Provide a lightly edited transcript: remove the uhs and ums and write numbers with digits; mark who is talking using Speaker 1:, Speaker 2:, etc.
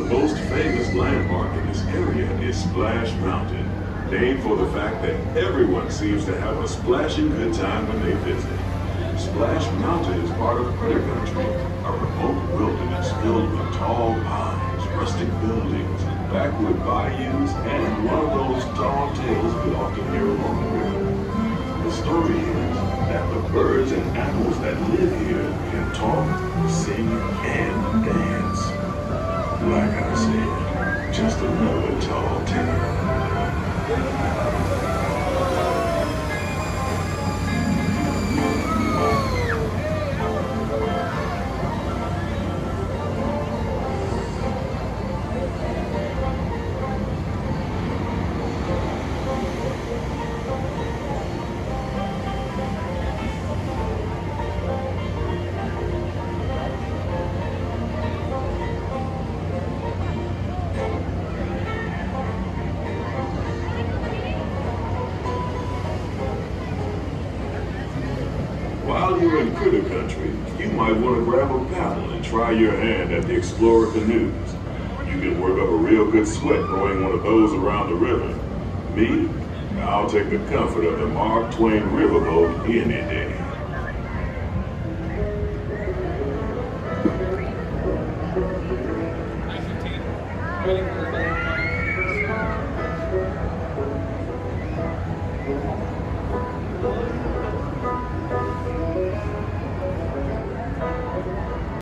Speaker 1: most famous landmark in this area is Splash Mountain, named for the fact that everyone seems to have a splashing good time when they visit. Splash Mountain is part of Critter Country, a remote wilderness filled with tall pines, rustic buildings, backwood bayous, and one of those tall tales we often hear along the river. The story is that the birds and animals that live here can talk, sing, and dance. Like I said, just another tall tale. While you're in Critter Country, you might want to grab a paddle and try your hand at the Explorer canoes. You can work up a real good sweat rowing one of those around the river. Me, I'll take the comfort of the Mark Twain Riverboat any day.
Speaker 2: Waiting for